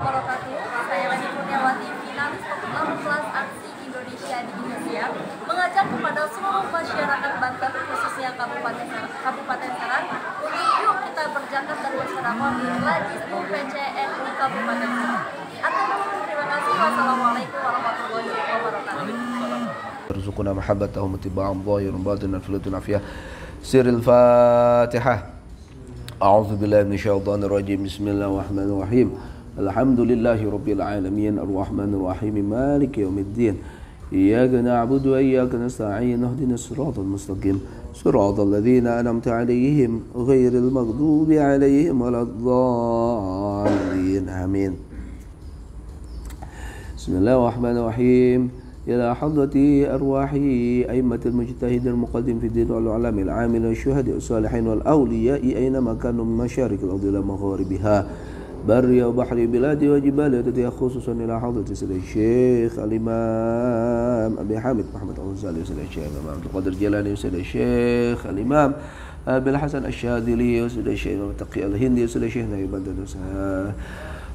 Wabarakatuh. Saya Leni Kurniawati, finalis pemenang kelas aksi Indonesia di Indonesia, mengajak kepada seluruh masyarakat Banten, khususnya Kabupaten Serang, untuk yuk kita berzakat dan bersedekah di Lajismu PCN di Kabupaten Serang. Terima kasih. Wassalamualaikum warahmatullahi wabarakatuh. Rizquna mahabbatahum tiba'an dhahirun batinan filatun afiyah. Siril Fatihah. A'udzu billahi minasyaitonir rajim. Bismillahirrahmanirrahim. Alhamdulillahi rabbil alamin arrahmanir rahim maliki yaumiddin. Iyyaka na'budu wa iyyaka nasta'in ihdinas siratal mustaqim siratal ladzina an'amta 'alaihim ghairil maghdubi 'alaihim waladdallin. Amin. Bismillahirrahmanirrahim. إلى حضرة أرواح أئمة المجتهدين المقدم في الدين والعلماء العاملين والشهداء والصالحين والأولياء أينما كانوا من مشارق الأرض إلى مغاربها بري وبحر بلاد وجبال وتتيا خصوصا إلى حضرة سيد الشيخ الإمام أبي حامد محمد الغزالي وسيد الشيخ الإمام عبد القادر الجيلاني وسيد الشيخ الإمام أبي الحسن الشاذلي وسيد الشيخ تقي الهندي وسيد الشيخ نايب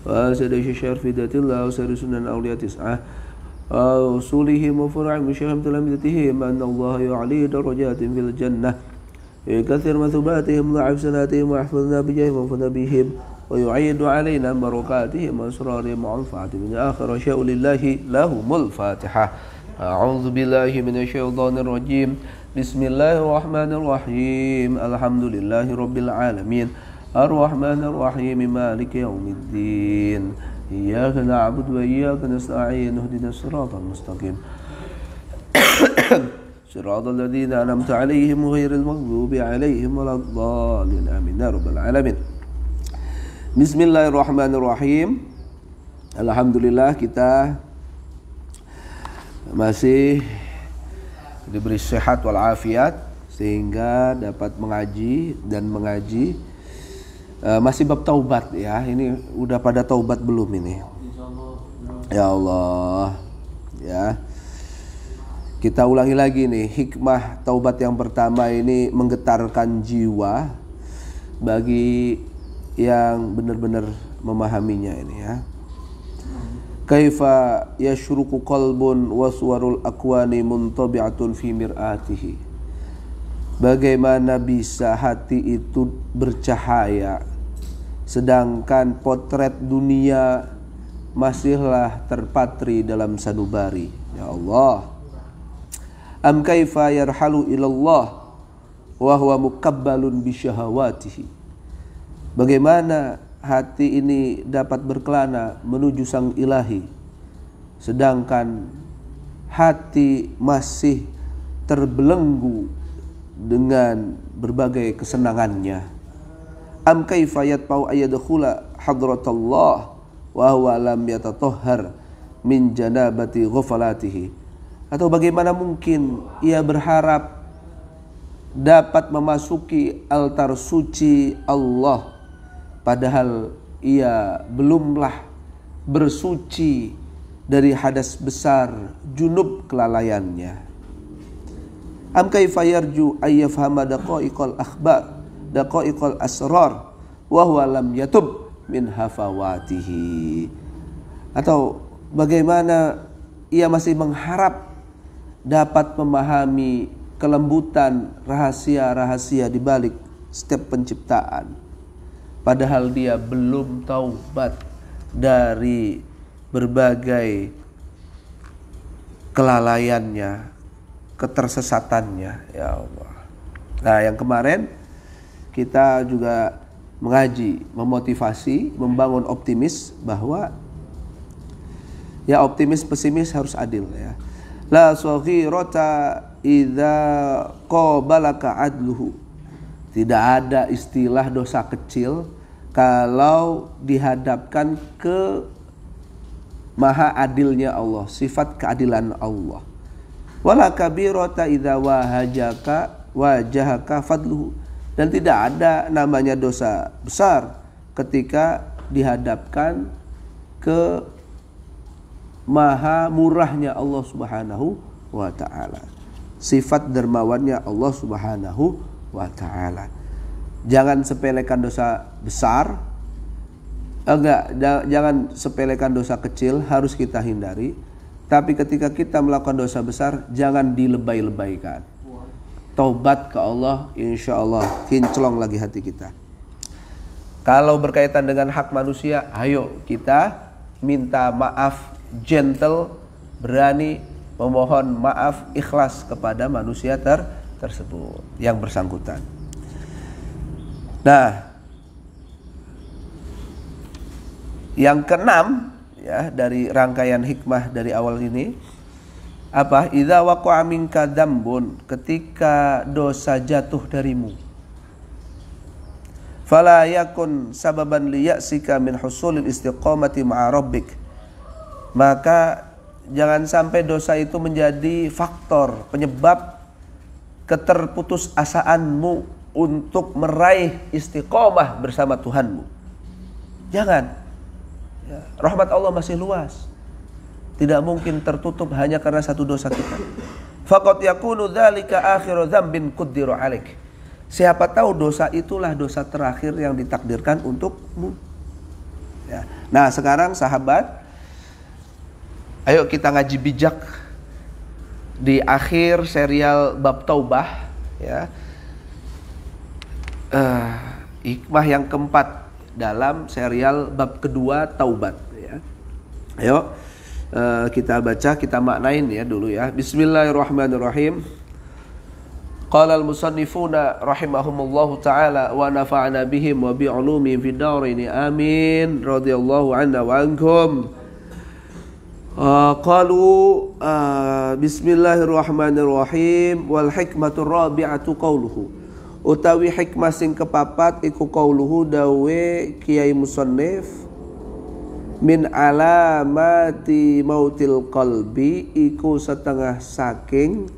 وسيد الشيخ شرف ذات الله وسيد سنن أولياء تسعة وصولهم وفرعهم وشيخهم تلامذتهم أن الله يعلي درجات في الجنة يكثر مثوباتهم ضعف سناتهم ويحفظنا بجاههم وانفذنا بهم ويعيد علينا بركاتهم وأسرارهم وعنفعتهم من آخر شاء لله لهم الفاتحة. أعوذ بالله من الشيطان الرجيم. بسم الله الرحمن الرحيم. الحمد لله رب العالمين الرحمن الرحيم مالك يوم الدين. إياك نعبد وإياك نستعين اهدنا الصراط المستقيم صراط الذين أنعمت عليهم غير المغضوب عليهم ولا الضالين آمين يا رب العالمين. Bismillahirrahmanirrahim. Alhamdulillah kita masih diberi sehat walafiat sehingga dapat mengaji dan mengaji. Masih bab taubat ya. Ini udah pada taubat belum ini? Ya Allah. Ya. Kita ulangi lagi nih, hikmah taubat yang pertama ini menggetarkan jiwa bagi yang benar-benar memahaminya ini ya. Kaifa yashruqu qalbun wa suwarul akwani muntabi'atun fi mir'atihi. Bagaimana bisa hati itu bercahaya sedangkan potret dunia masihlah terpatri dalam sanubari. Ya Allah. Am kaifa yarhalu ilallah wa huwa mukabbalun bisyahawatihi. Bagaimana hati ini dapat berkelana menuju sang ilahi sedangkan hati masih terbelenggu dengan berbagai kesenangannya. Am kaifa yatpau ayyadkhula hadratallah wa huwa lam yatatahhar min janabati ghafalatihi. Atau bagaimana mungkin ia berharap dapat memasuki altar suci Allah padahal ia belumlah bersuci dari hadas besar junub kelalaiannya. Am kaifa yarju ayyafhama daqaiqal akhbar daqaiqal asrar wa huwa lam yatub min hafawatihi. Atau bagaimana ia masih mengharap dapat memahami kelembutan rahasia-rahasia di balik setiap penciptaan padahal dia belum taubat dari berbagai kelalaiannya, ketersesatannya. Ya Allah. Nah, yang kemarin kita juga mengaji, memotivasi, membangun optimis bahwa ya optimis pesimis harus adil ya. La saghirata idza qabalaka adluhu. Tidak ada istilah dosa kecil kalau dihadapkan ke maha adilnya Allah, sifat keadilan Allah. Wala kabirata idza wajahaka fadluhu. Dan tidak ada namanya dosa besar ketika dihadapkan ke maha murahnya Allah Subhanahu wa ta'ala, sifat dermawannya Allah Subhanahu wa ta'ala. Jangan sepelekan dosa besar jangan sepelekan dosa kecil, harus kita hindari. Tapi ketika kita melakukan dosa besar, jangan dilebay-lebaykan. Taubat ke Allah, insya Allah kinclong lagi hati kita. Kalau berkaitan dengan hak manusia, ayo kita minta maaf, gentle, berani memohon maaf, ikhlas kepada manusia tersebut yang bersangkutan. Nah, yang keenam ya dari rangkaian hikmah dari awal ini apa? Idza waqa'a minka dzambun, ketika dosa jatuh darimu, fala yakun sababan liya'sika min husulil istiqamati ma'a rabbik, maka jangan sampai dosa itu menjadi faktor penyebab keterputusasaanmu untuk meraih istiqomah bersama Tuhanmu. Jangan. Ya, rahmat Allah masih luas. Tidak mungkin tertutup hanya karena satu dosa kita. Faqad yakunu dzalika akhiru dzambin quddiru 'alaik. Siapa tahu dosa itulah dosa terakhir yang ditakdirkan untukmu. Ya. Nah, sekarang sahabat, ayo kita ngaji bijak di akhir serial bab taubah ya. Hikmah yang keempat dalam serial bab kedua taubat ya. Ayo kita baca, kita maknain ya dulu ya. Bismillahirrahmanirrahim. Qala al-musannifuna rahimahumullahu taala wa nafa'ana bihim wa bi 'ulumihim fid dharain amin radhiyallahu anna wa ankum. Qalu bismillahirrahmanirrahim wal hikmatu rabi'atu qauluhu, utawi hikmah sing kepapat iku qauluhu dawe Kiai Musannif, min alamati mautil qalbi, iku setengah saking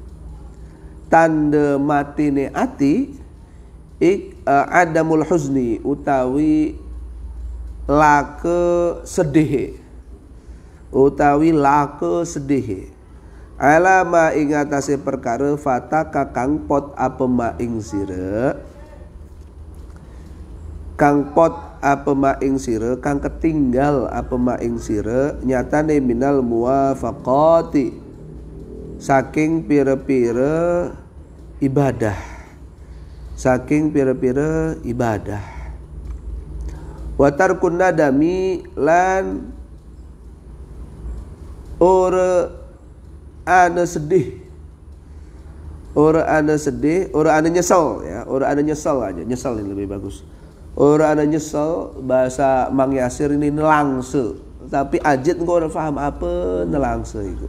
tanda matine ati adamul huzni, utawi lake sedih, utawi lake sedih, alama ing atase perkara fata kakang pot apa ma ing sira, kang pot apa ma ing sira, kang ketinggal apa ma ing sira, nyatane minal muwafaqati, saking pira-pira ibadah, saking pira-pira ibadah. Wa tarkun nadami, lan ora ana sedih, ora ana sedih, ora ana nyesel ya, ora ana nyesel aja, nyesel ini lebih bagus. Ora ana nyesel, bahasa Mang Yasir ini nelangse, tapi ajit engko ora paham apa nelangse iku.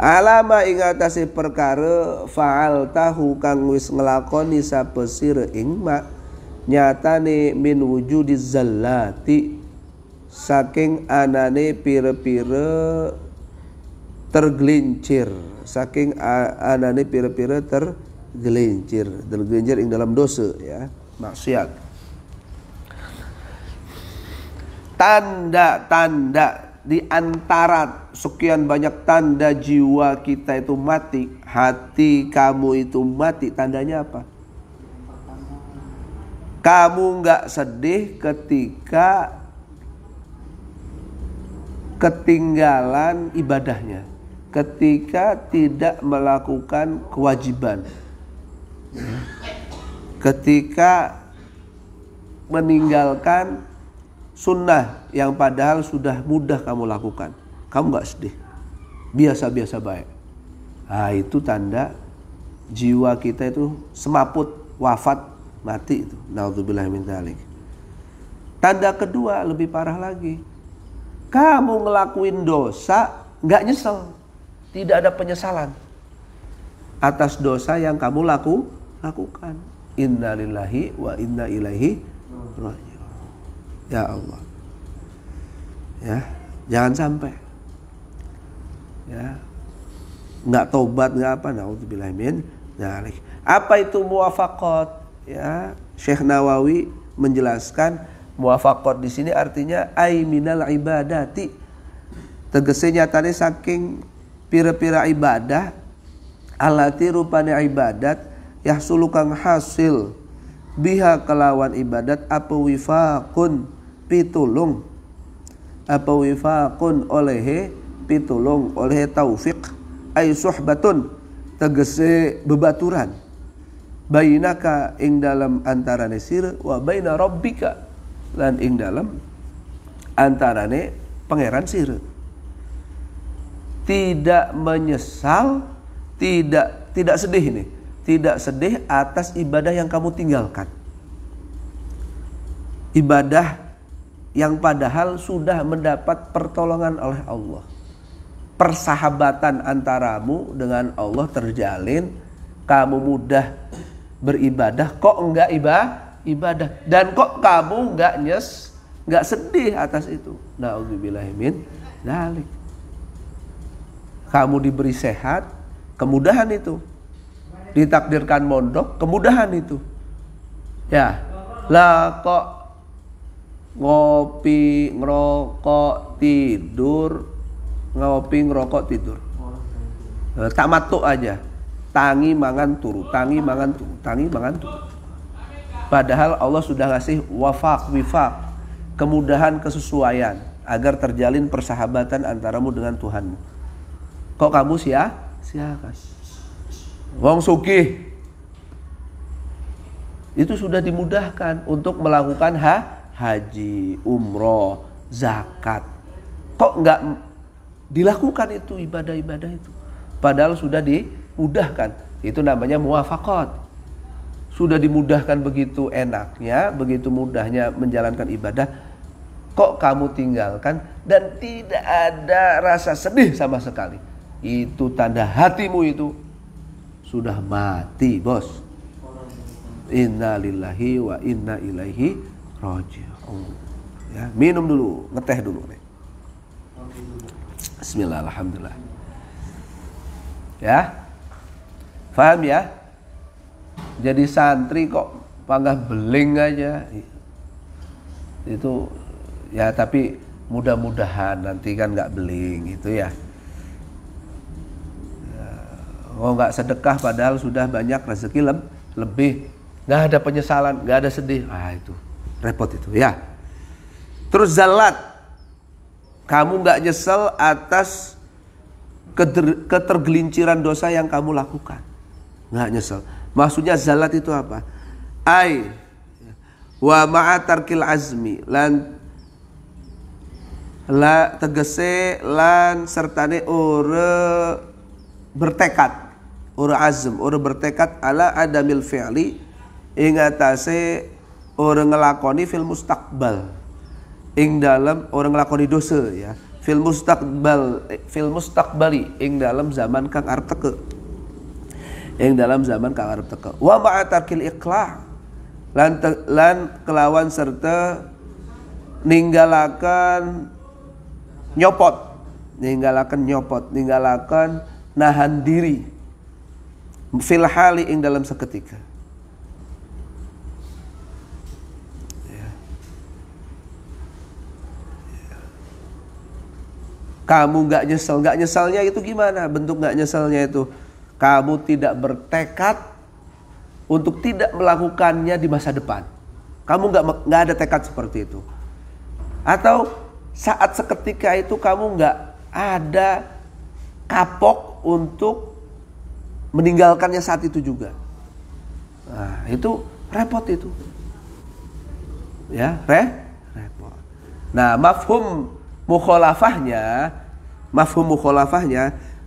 Alama ing atase perkara faal tahu kang wis nglakoni sapa sira ing ma, nyatane min wujudiz zallati, saking anane pira-pira tergelincir, saking anane pira-pira tergelincir ing dalam dosa ya, maksiat. Tanda-tanda di antara sekian banyak tanda jiwa kita itu mati, hati kamu itu mati, tandanya apa? Kamu nggak sedih ketika ketinggalan ibadahnya, ketika tidak melakukan kewajiban, ketika meninggalkan sunnah yang padahal sudah mudah kamu lakukan, kamu gak sedih, biasa-biasa baik. Nah, itu tanda jiwa kita itu semaput, wafat, mati itu. Naudzubillah min dzalik. Tanda kedua lebih parah lagi, kamu ngelakuin dosa gak nyesel, tidak ada penyesalan atas dosa yang kamu lakukan. Inna lillahi wa inna ilaihi raji'un. Ya Allah, ya jangan sampai ya nggak tobat, nggak apa, naudzubillah min dzalik. Apa itu muwafaqat? Ya, Syekh Nawawi menjelaskan muwafaqat di sini artinya ai minal ibadati, tegese nyatane saking pira-pira ibadah, alati rupane ibadat yahsulu kang hasil biha kelawan ibadat apa wifaqun, pitulung apa wifaqun oleh pitulung oleh taufik ay suhbatun tegese bebaturan bainaka ing dalam antarane sira wa baina rabbika lan ing dalam antarane pangeran sira. Tidak menyesal, tidak sedih nih. Tidak sedih atas ibadah yang kamu tinggalkan. Ibadah yang padahal sudah mendapat pertolongan oleh Allah. Persahabatan antaramu dengan Allah terjalin, kamu mudah beribadah, kok enggak ibadah dan kok kamu enggak sedih atas itu. Na'udzubillahi min dzalik. Kamu diberi sehat, kemudahan itu. Ditakdirkan mondok, kemudahan itu. Ya, lah kok ngopi, ngerokok, tidur, ngopi, ngerokok, tidur. Tamattu aja. Tangi mangan turu, tangi mangan turu, tangi mangan turu. Padahal Allah sudah ngasih wifaq, kemudahan, kesesuaian agar terjalin persahabatan antaramu dengan Tuhanmu. Kok kamu sia-siakan? Wong sugih itu sudah dimudahkan untuk melakukan haji, umroh, zakat. Kok enggak dilakukan itu ibadah-ibadah itu? Padahal sudah dimudahkan. Itu namanya muwafaqat. Sudah dimudahkan begitu enaknya, begitu mudahnya menjalankan ibadah. Kok kamu tinggalkan dan tidak ada rasa sedih sama sekali? Itu tanda hatimu itu sudah mati, bos. Inna lillahi wa inna ilaihi raji'un. Ya, minum dulu, ngeteh dulu nih. Bismillah, alhamdulillah. Ya, paham ya? Jadi santri kok panggah beling aja. Itu ya, tapi mudah-mudahan nanti kan nggak beling itu ya. Oh, nggak sedekah padahal sudah banyak rezeki lebih, nggak ada penyesalan, nggak ada sedih, itu repot itu ya. Terus zalat, kamu nggak nyesel atas ketergelinciran dosa yang kamu lakukan, nggak nyesel. Maksudnya zalat itu apa? Ai wa ma'atarkil azmi lan la tegese lan sertane ora bertekad, ora azm, ora bertekad ala adamil fi'li ing atase ora ngelakoni fil mustaqbal ing dalam ora ngelakoni dosa ya fil mustaqbali ing dalam zaman kang arep teke, ing dalam zaman kang arep teke. Wa ma'atarkil iqla lan kelawan serta ninggalakan nyopot, ninggalakan nahan diri fil hali ing dalam seketika. Ya. Kamu nggak nyeselnya itu gimana? Bentuk nggak nyeselnya itu kamu tidak bertekad untuk tidak melakukannya di masa depan. Kamu nggak ada tekad seperti itu. Atau saat seketika itu kamu nggak ada kapok untuk meninggalkannya saat itu juga. Nah, itu repot itu. Ya, repot. Nah, mafhum mukhalafahnya,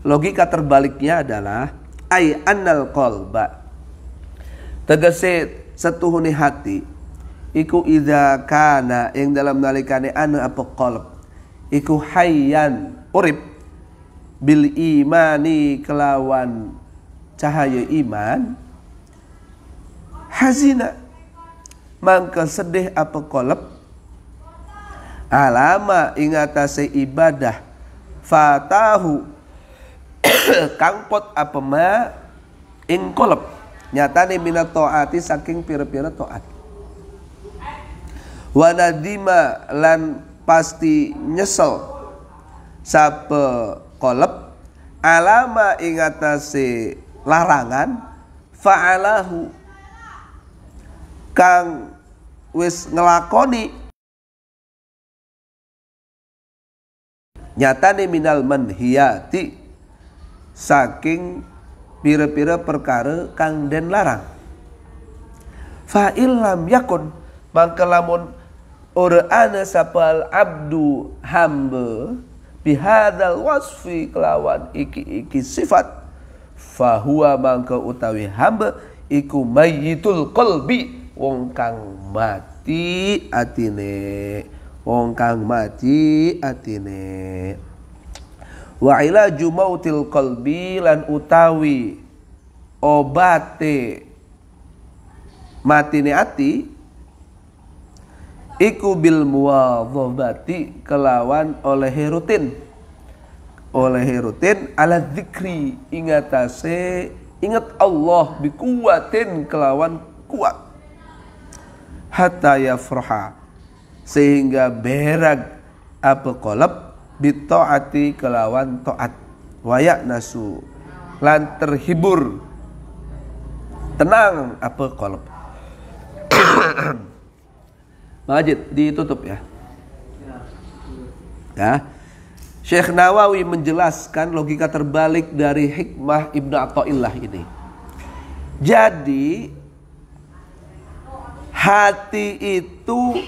logika terbaliknya adalah ai annal qalba. Tegese setuhune hati iku idza kana ing dalam nalikane ana apa qalb iku hayyan urip bil imani kelawan cahaya iman hazina mangka sedih apa qalb alama ing atase ibadah fatahu kang pot apa ma ing qalb nyatane minat taati saking pira-pira taat wa nadima lan pasti nyesel sapa qalb alama ing atase larangan fa'alahu kang wis ngelakoni nyatane minal manhiyati saking pira-pira perkara kang den larang. Fa illam yakun mangka lamun ora ana sapal abdu hamba bihadzal wasfi kelawan iki sifat fahuwa mangka utawi hamba iku mayyitul qalbi wong kang mati atine, wong kang mati atine. Wa ilaju mautil qalbi lan utawi obate matine ati iku bil muwadhabati kelawan oleh rutin ala dzikri ingat Allah bi kuwatin kelawan kuat hatta yafraha sehingga berag apa qalb bi taati kelawan taat wayak nasu lan terhibur tenang apa qalb. Majid ditutup ya. Ya. Syekh Nawawi menjelaskan logika terbalik dari hikmah Ibnu Athaillah ini. Jadi hati itu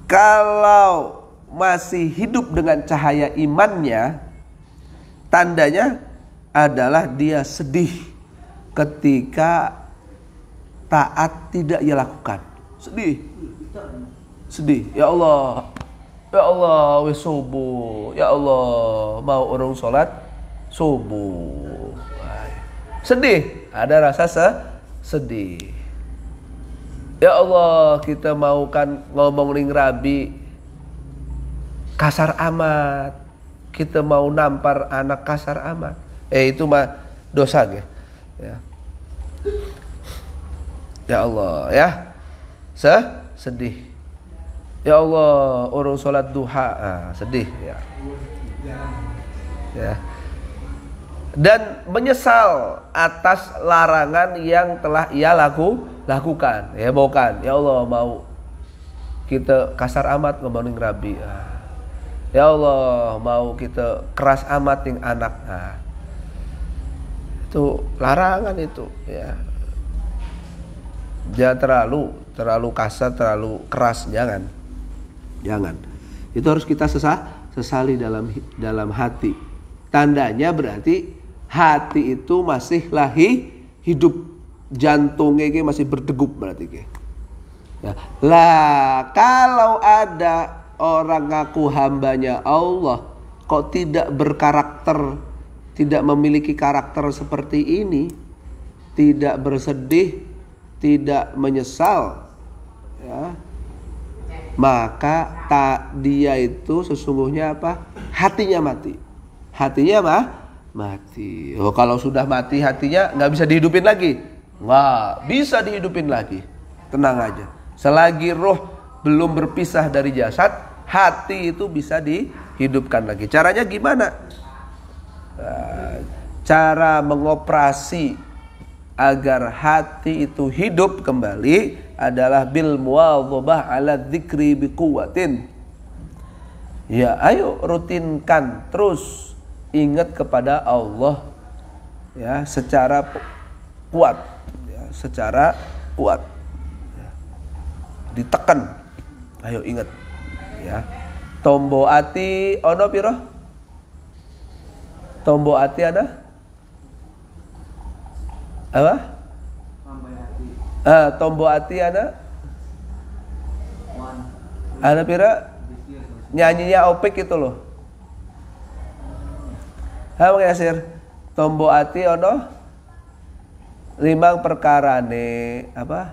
kalau masih hidup dengan cahaya imannya, tandanya adalah dia sedih ketika taat tidak ia lakukan. Sedih. Ya Allah wis subuh. Ya Allah mau urung salat subuh. Sedih, ada rasa sedih. Ya Allah kita mau kan ngomong ring rabi kasar amat. Kita mau nampar anak kasar amat. Itu mah dosa ya. Ya Allah ya. Sedih. Ya Allah urung salat duha, sedih ya. Ya. Dan menyesal atas larangan yang telah ia lakukan. Ya bukan. Ya Allah mau kita kasar amat ngomongin rabi. Ya Allah mau kita keras amat ning anak. Itu larangan itu ya. Jangan terlalu kasar, terlalu keras, jangan. Itu harus kita sesali dalam hati. Tandanya berarti hati itu masih hidup, jantungnya masih berdegup berarti ya. Lah kalau ada orang ngaku hambanya Allah kok tidak berkarakter, tidak memiliki karakter seperti ini, tidak bersedih, tidak menyesal ya, maka dia itu sesungguhnya apa? Hatinya mati. Mati. Kalau sudah mati hatinya nggak bisa dihidupin lagi. Nggak bisa dihidupin lagi. Tenang aja. Selagi roh belum berpisah dari jasad, hati itu bisa dihidupkan lagi. Caranya gimana? Cara mengoperasi agar hati itu hidup kembali adalah bil muwadhabah ala dzikri biquwatin. Ya, ayo rutinkan terus ingat kepada Allah ya secara kuat ya, ditekan. Ayo ingat ya. Tombo ati ono piro? Tombo ati ada? Apa? Tombo ati ada? Ada pira? Nyanyinya Opik itu loh. Bang Yasir, tombo ati ono 5 perkarane apa?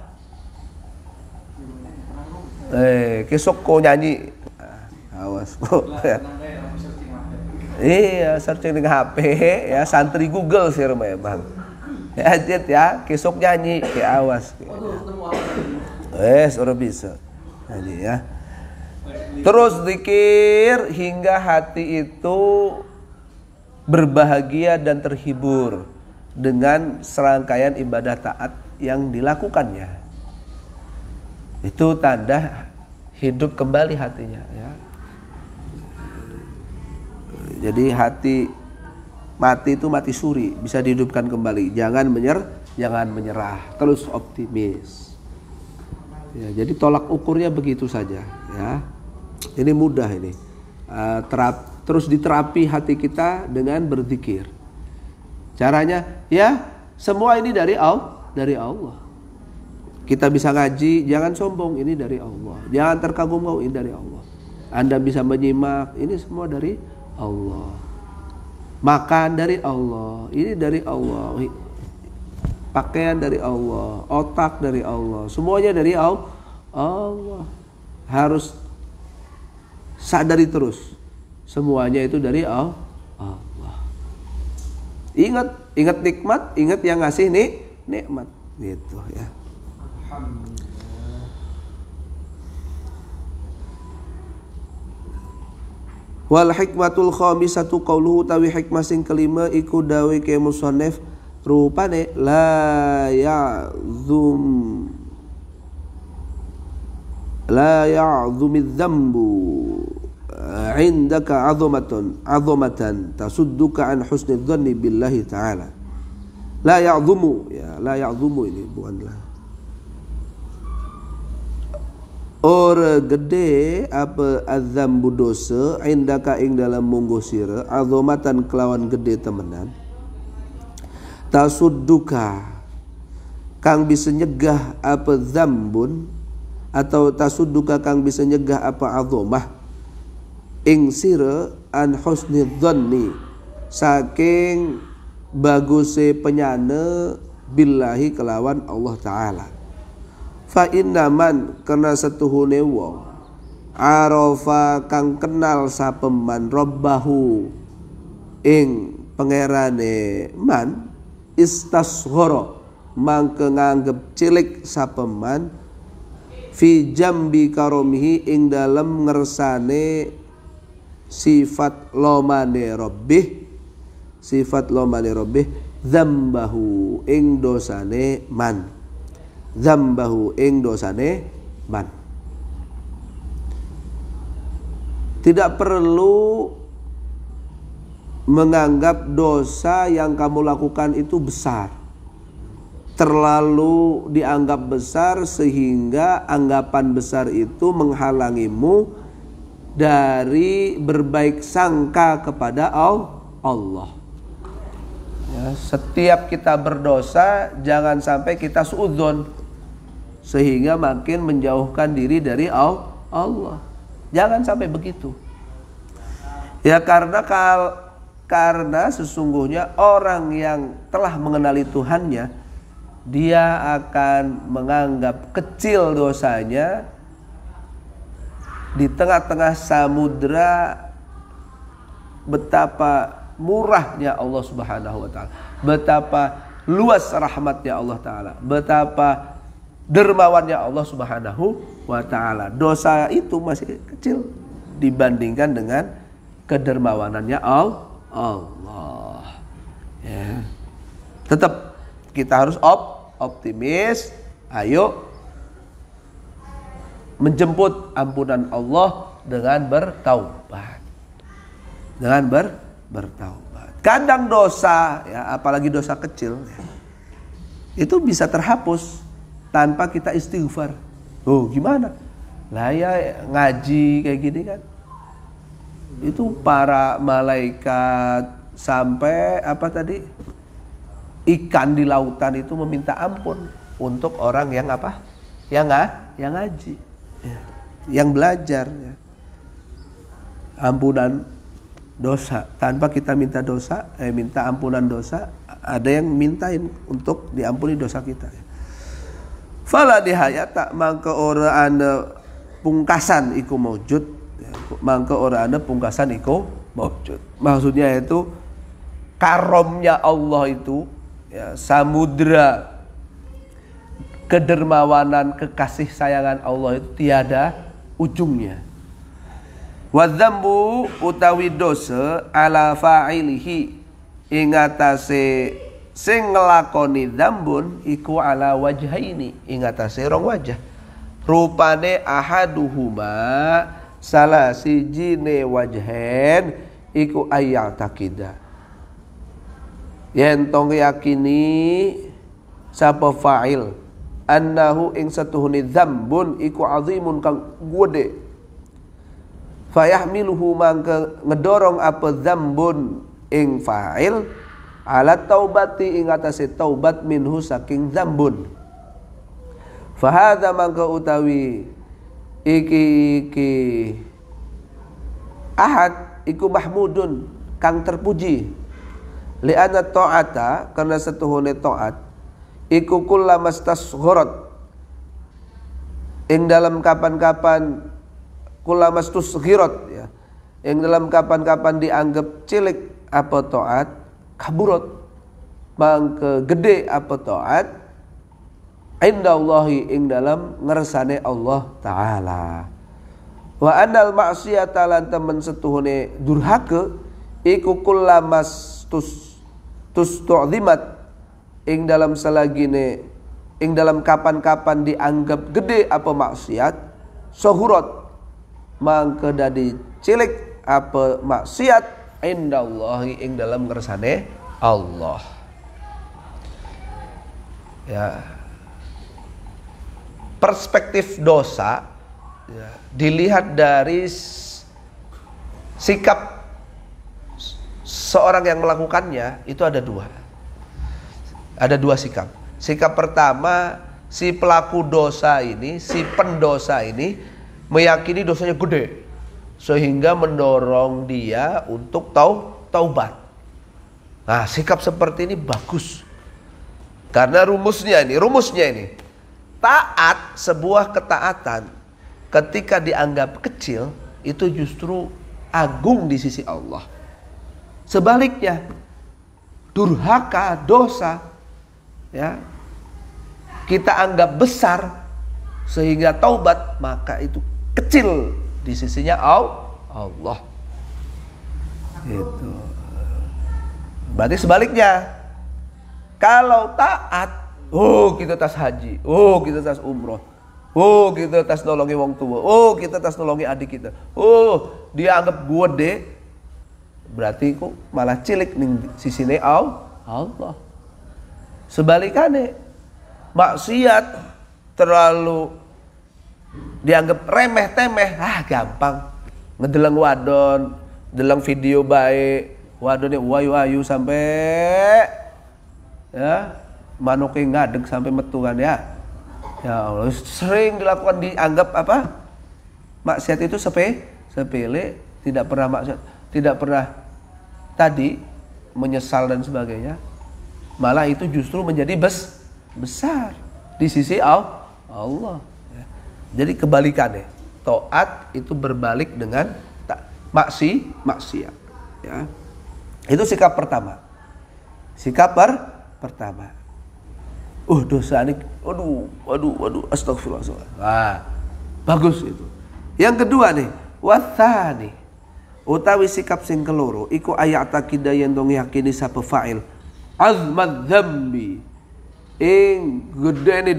Kesok kok nyanyi. Awas kok. Iya, searching di HP ya, santri Google sih memang. Ya Jet ya, kesok nyanyi, ya awas. Orang bisa nyanyi ya. Terus zikir hingga hati itu berbahagia dan terhibur dengan serangkaian ibadah taat yang dilakukannya. Itu tanda hidup kembali hatinya ya. Jadi hati mati itu mati suri, bisa dihidupkan kembali. Jangan menyerah, terus optimis. Ya, jadi tolak ukurnya begitu saja ya. Ini mudah ini. Terus diterapi hati kita dengan berzikir. Caranya ya semua ini dari Allah. Kita bisa ngaji, jangan sombong, ini dari Allah. Jangan terkagum-kagum, ini dari Allah. Anda bisa menyimak, ini semua dari Allah. Makan dari Allah, ini dari Allah. Pakaian dari Allah, otak dari Allah, semuanya dari Allah. Harus sadari terus, semuanya itu dari Allah. Ingat nikmat, ingat yang ngasih nikmat, gitu ya. Wal hikmatul khamisatu qauluhu tawi hikmah sing kelima iku dawe ke musannif rupane la ya'dhumidz dzambu indaka 'azamatan tasudduka an husnidz dhanni billahi ta'ala. La ya'dhumu ya, la ya'dhumu ini bukanlah ora gede apa adzambu dosa indaka ing dalam munggo sira azamatan kelawan gede temenan tasudduka kang bisa nyegah apa dzambun atau tasudduka kang bisa nyegah apa azamah ing sira an husni dhanni saking baguse penyane billahi kelawan Allah taala. Fa inna man karena setuhune wong arafa kang kenal sapeman robbahu ing pangerane man istasghara mangke nganggep cilik sapeman fi jambi karomihi ing dalem ngersane sifat lomane rabbih dzambahu ing dosane man. Dzambahu ing dosane man. Tidak perlu menganggap dosa yang kamu lakukan itu besar, terlalu dianggap besar sehingga anggapan besar itu menghalangimu dari berbaik sangka kepada Allah. Ya, setiap kita berdosa jangan sampai kita suudzon sehingga makin menjauhkan diri dari Allah. Jangan sampai begitu. Ya karena sesungguhnya orang yang telah mengenali Tuhannya, dia akan menganggap kecil dosanya di tengah-tengah samudra betapa murahnya Allah Subhanahu wa taala, betapa luas rahmatnya Allah taala, betapa dermawannya Allah Subhanahu wa taala. Dosa itu masih kecil dibandingkan dengan kedermawanannya Allah. Ya. Tetap kita harus optimis. Ayo menjemput ampunan Allah dengan bertaubat. Dengan bertaubat. Kadang dosa, ya, apalagi dosa kecil, ya, itu bisa terhapus tanpa kita istighfar. Oh gimana? Lah ya ngaji kayak gini kan. Itu para malaikat sampai apa tadi? Ikan di lautan itu meminta ampun untuk orang yang apa? Yang ngaji. Ya. Yang belajar, ya. Ampunan dosa tanpa kita minta minta ampunan dosa, ada yang mintain untuk diampuni dosa kita. Fala dihayata mangka ora ana pungkasan iku maujud, mangka ora ana pungkasan iku maujud. Maksudnya itu karomnya Allah itu, ya, samudra kedermawanan kekasih sayangan Allah itu tiada ujungnya. Wadzambu utawi dosa ala fa'ilihi ing atase sing nglakoni dzambun iku ala wajhaini ing atase rong wajah. rupane ahaduhuma salah sijine wajhen iku ayatakida yen tong yakini sapa fa'il annahu ing satuhune dzambun iku azimun kang gede fayahmiluhu mangke ngedorong apa dzambun ing fa'il ala taubati ing atase taubat minhu saking dzambun fahadza mangke utawi iki ahad iku mahmudun kang terpuji li'anna ta'ata karena setuhune ta'at iku kullamastasgharat ing dalam kapan-kapan kullamastusghirat ya ing dalam kapan-kapan dianggap cilik apa ta'at kaburat mangke gede apa ta'at indallahi ing dalam ngersane Allah taala wa annal ma'siyata lan temen setuhune durhaka iku kullamas tu'zimat ing dalam selagine ing dalam kapan-kapan dianggap gede apa maksiat sahurat mangke dadi cilik apa maksiat indallahi ing dalam ngersane Allah ya. Perspektif dosa ya, dilihat dari sikap seorang yang melakukannya itu ada dua sikap. Sikap pertama, si pelaku dosa ini, si pendosa ini meyakini dosanya gede sehingga mendorong dia untuk taubat. Nah, sikap seperti ini bagus karena rumusnya ini taat, sebuah ketaatan ketika dianggap kecil itu justru agung di sisi Allah. Sebaliknya durhaka, dosa ya kita anggap besar sehingga taubat maka itu kecil di sisinya Allah. Itu. Berarti sebaliknya kalau taat, oh kita tas haji, oh kita tas umroh, oh kita tas nolongi wong tua, oh kita tas nolongi adik kita, oh dia anggap gede, berarti kok malah cilik ning sisine Allah. Sebaliknya maksiat terlalu dianggap remeh temeh, gampang ngedeleng wadon, deleng video baik, wadonnya wayu-ayu sampai ya manuknya ngadeg sampai metu kan ya Allah, sering dilakukan dianggap apa maksiat itu sepele, tidak pernah maksiat, tidak pernah tadi menyesal dan sebagainya, malah itu justru menjadi besar di sisi Allah ya. Jadi kebalikannya, taat itu berbalik dengan maksiat ya. Itu sikap pertama. Pertama. Dosa ini, aduh, astagfirullah. Nah, bagus itu. Yang kedua nih, wathani, utawi sikap sing keloro, iku ayatakida yen dong yakini sapa fa'il, azmad dzambi, ing gedene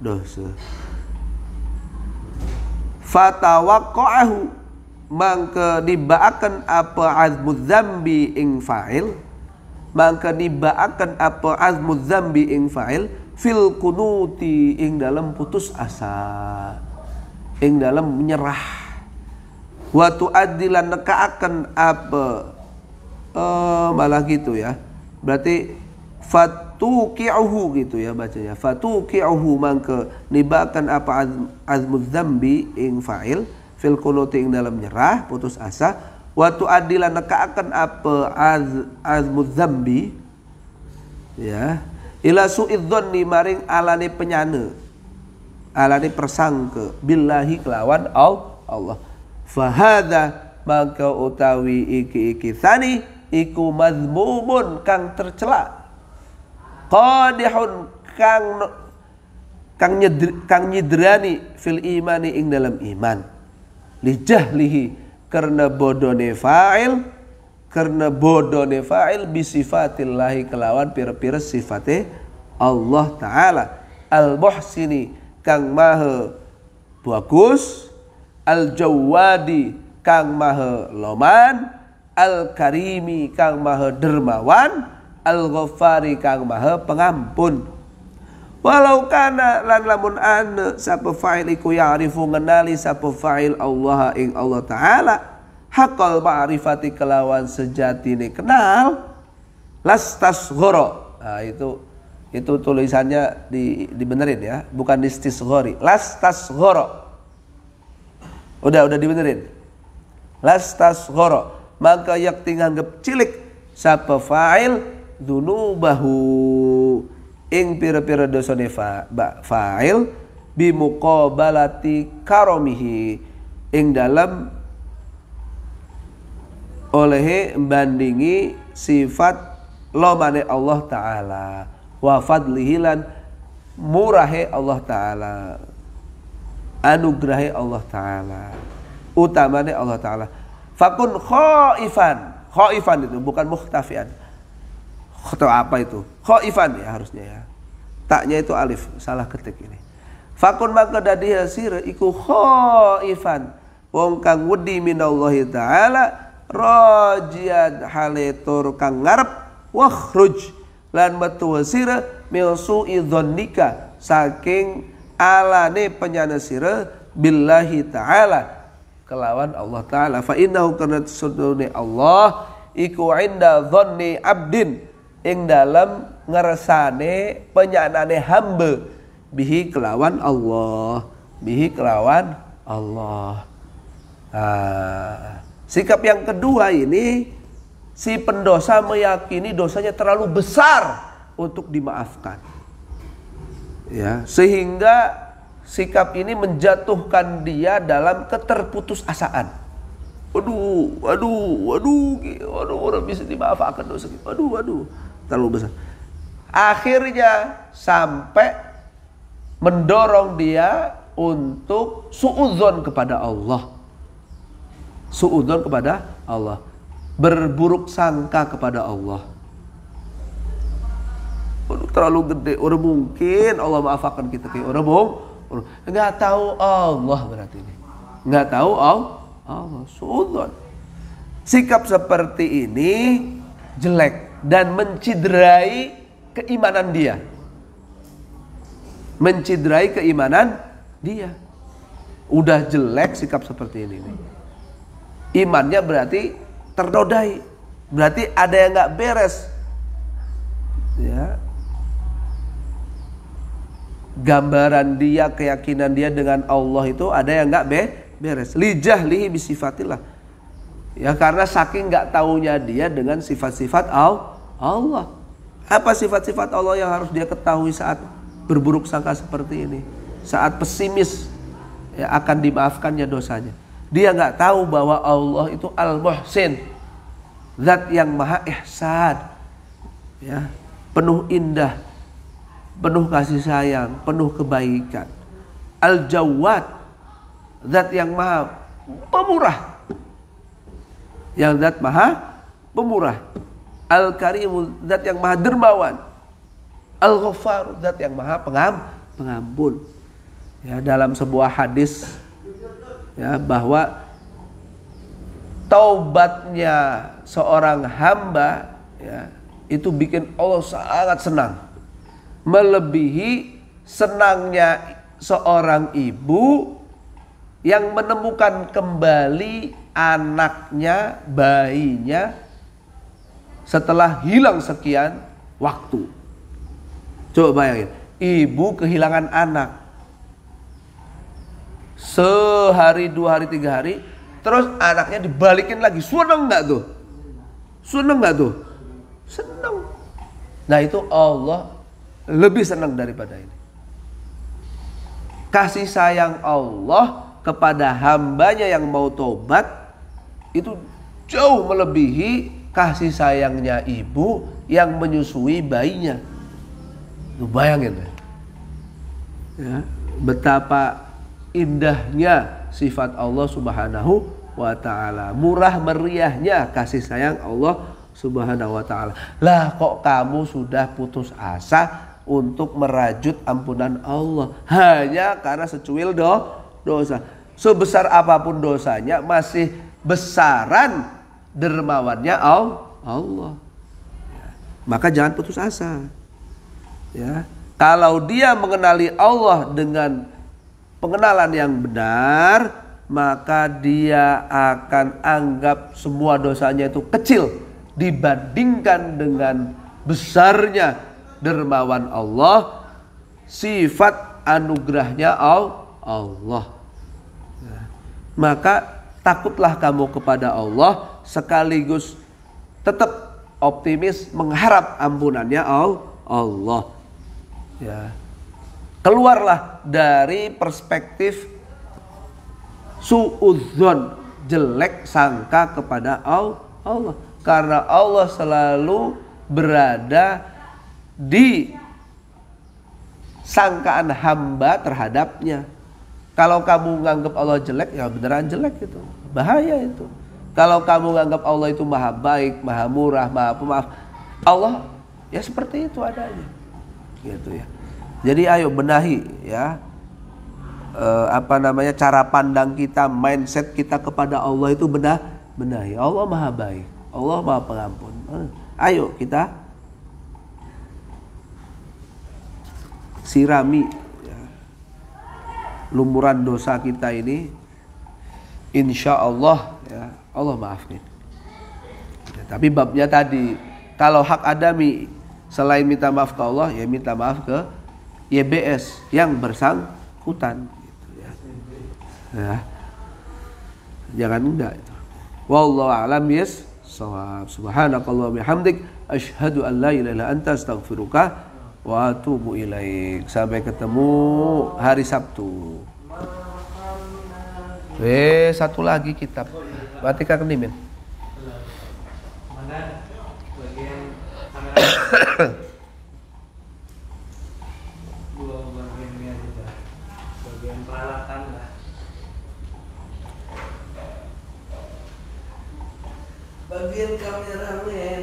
dosa. Fatawaqqa'ahu mangke nibaaken apa azmud dzambi ing fa'il, maka nibaaken apa azmud dzambi ing fa'il fil kunuti ing dalam putus asa, ing dalam menyerah, wa tuaddilan nekaaken apa malah gitu ya, berarti fatuqi'uhu gitu ya bacanya, fatuqi'uhu mangke nibaaken apa azmud dzambi ing fa'il fil kunuti ing dalam nyerah putus asa, wa tu'addilan nekaaken apa azmuz dzambi ya ila su'idzanni maring alane penyana, alane persangka billahi kelawan Allah. Fahadza maka utawi iki tsani iku mazmumun kang tercela, qadihun kang nyidrani fil imani ing dalam iman, li jahlihi karena bodone fa'il bisifatillahi kelawan pira-pira sifate Allah Ta'ala. Al-Muhsini kang maha bagus, Al-Jawadi kang maha loman, Al-Karimi kang maha dermawan, Al-Ghaffari kang maha pengampun. Walau kana lan lamun ana sapa fa'il iku ya'rifu ngenali sapa fa'il Allah ing Allah Ta'ala haqqal ma'rifati kelawan sejatine kenal lastasghara. Nah, itu tulisannya dibenerin ya, bukan istisghari. Lastasghara. Udah dibenerin. Lastasghara. Maka yakti nganggep cilik sapa fa'il dzunubahu ing pira-pira dosane fa'il bimuqabalati karomihi ing dalam oleh membandingi sifat lomane Allah Ta'ala wa fadlihi lan murahe Allah Ta'ala, anugrahe Allah Ta'ala, utamane Allah Ta'ala. Fakun khaifan itu bukan mukhtafian. Atau apa itu? Khaifan ya harusnya ya. Taknya itu alif, salah ketik ini. Fakun maka dadi sira iku khaifan wong kang wedi minallahi Ta'ala rajian haletur kang ngarep wakhruj lan metu sira min su'i dzannika saking alane penyana sira billahi Ta'ala kelawan Allah Ta'ala. Fa innahu kana sunune Allah iku inda dhanni abdin ing dalam ngersane penyanane hamba bihi kelawan Allah, bihi kelawan Allah. Sikap yang kedua ini si pendosa meyakini dosanya terlalu besar untuk dimaafkan. Ya, sehingga sikap ini menjatuhkan dia dalam keterputusasaan. Waduh, orang bisa dimaafkan dosa. Waduh, terlalu besar. Akhirnya sampai mendorong dia untuk suudzon kepada Allah. Suudzon kepada Allah. Berburuk sangka kepada Allah. Waduh, terlalu gede. Orang mungkin Allah maafkan kita kayak orang bohong. Enggak tahu Allah berarti ini. Enggak tahu Allah. Suudzon. Sikap seperti ini jelek dan menciderai keimanan dia. Menciderai keimanan dia. Udah jelek sikap seperti ini. Imannya berarti ternodai. Berarti ada yang gak beres. Ya. Gambaran dia, keyakinan dia dengan Allah itu ada yang gak beres. Lijahlihi bisifatillah. Ya, karena saking gak taunya dia dengan sifat-sifat Allah. Apa sifat-sifat Allah yang harus dia ketahui saat berburuk sangka seperti ini? Saat pesimis ya, akan dimaafkannya dosanya. Dia nggak tahu bahwa Allah itu Al-Muhsin, Zat yang Maha Ihsan, ya, penuh indah, penuh kasih sayang, penuh kebaikan. Al-Jawad, Zat yang Maha Pemurah, yang Zat Maha Pemurah. Al-Karim, Zat yang Maha Dermawan. Al-Ghaffar, Zat yang Maha Pengampun. Ya, dalam sebuah hadis ya, bahwa taubatnya seorang hamba ya, itu bikin Allah sangat senang, melebihi senangnya seorang ibu yang menemukan kembali anaknya, bayinya setelah hilang sekian waktu. Coba bayangin, ibu kehilangan anak sehari, 2 hari, 3 hari, terus anaknya dibalikin lagi. Seneng nggak tuh? Seneng nggak tuh? Seneng. Nah, itu Allah lebih senang daripada ini. Kasih sayang Allah kepada hambanya yang mau tobat itu jauh melebihi kasih sayangnya ibu yang menyusui bayinya. Lu bayangin ya, betapa indahnya sifat Allah Subhanahu wa ta'ala, murah meriahnya kasih sayang Allah Subhanahu wa ta'ala. Lah kok kamu sudah putus asa untuk merajut ampunan Allah hanya karena secuil dosa. Sebesar apapun dosanya masih besaran dermawannya Allah. Maka jangan putus asa. Ya, kalau dia mengenali Allah dengan pengenalan yang benar, maka dia akan anggap semua dosanya itu kecil dibandingkan dengan besarnya dermawan Allah, sifat anugerahnya Allah. Maka takutlah kamu kepada Allah sekaligus tetap optimis mengharap ampunannya Allah. Ya. Keluarlah dari perspektif suudzon, jelek sangka kepada Allah, karena Allah selalu berada di sangkaan hamba terhadapnya. Kalau kamu menganggap Allah jelek, ya beneran jelek itu, bahaya itu. Kalau kamu menganggap Allah itu maha baik, maha murah, maha pemaaf, Allah ya seperti itu adanya, gitu ya. Jadi ayo benahi ya, cara pandang kita, mindset kita kepada Allah itu benahi. Allah maha baik, Allah maha pengampun. Ayo kita sirami ya, lumuran dosa kita ini, insya Allah ya, Allah maafin. Ya, tapi babnya tadi, kalau hak adami selain minta maaf ke Allah, ya minta maaf ke YBS yang bersangkutan, gitu ya. Ya. Jangan enggak itu. Wallahu a'lam bissawab. Subhanakallah bihamdik asyhadu an la ilaha illa anta astaghfiruka wa atubu ilaik. Sampai ketemu hari Sabtu. Satu lagi kitab. Batika Kenimin. Mana bagian kamera? Dua bagian ini aja. Bagian peralatan lah. Bagian kameramen.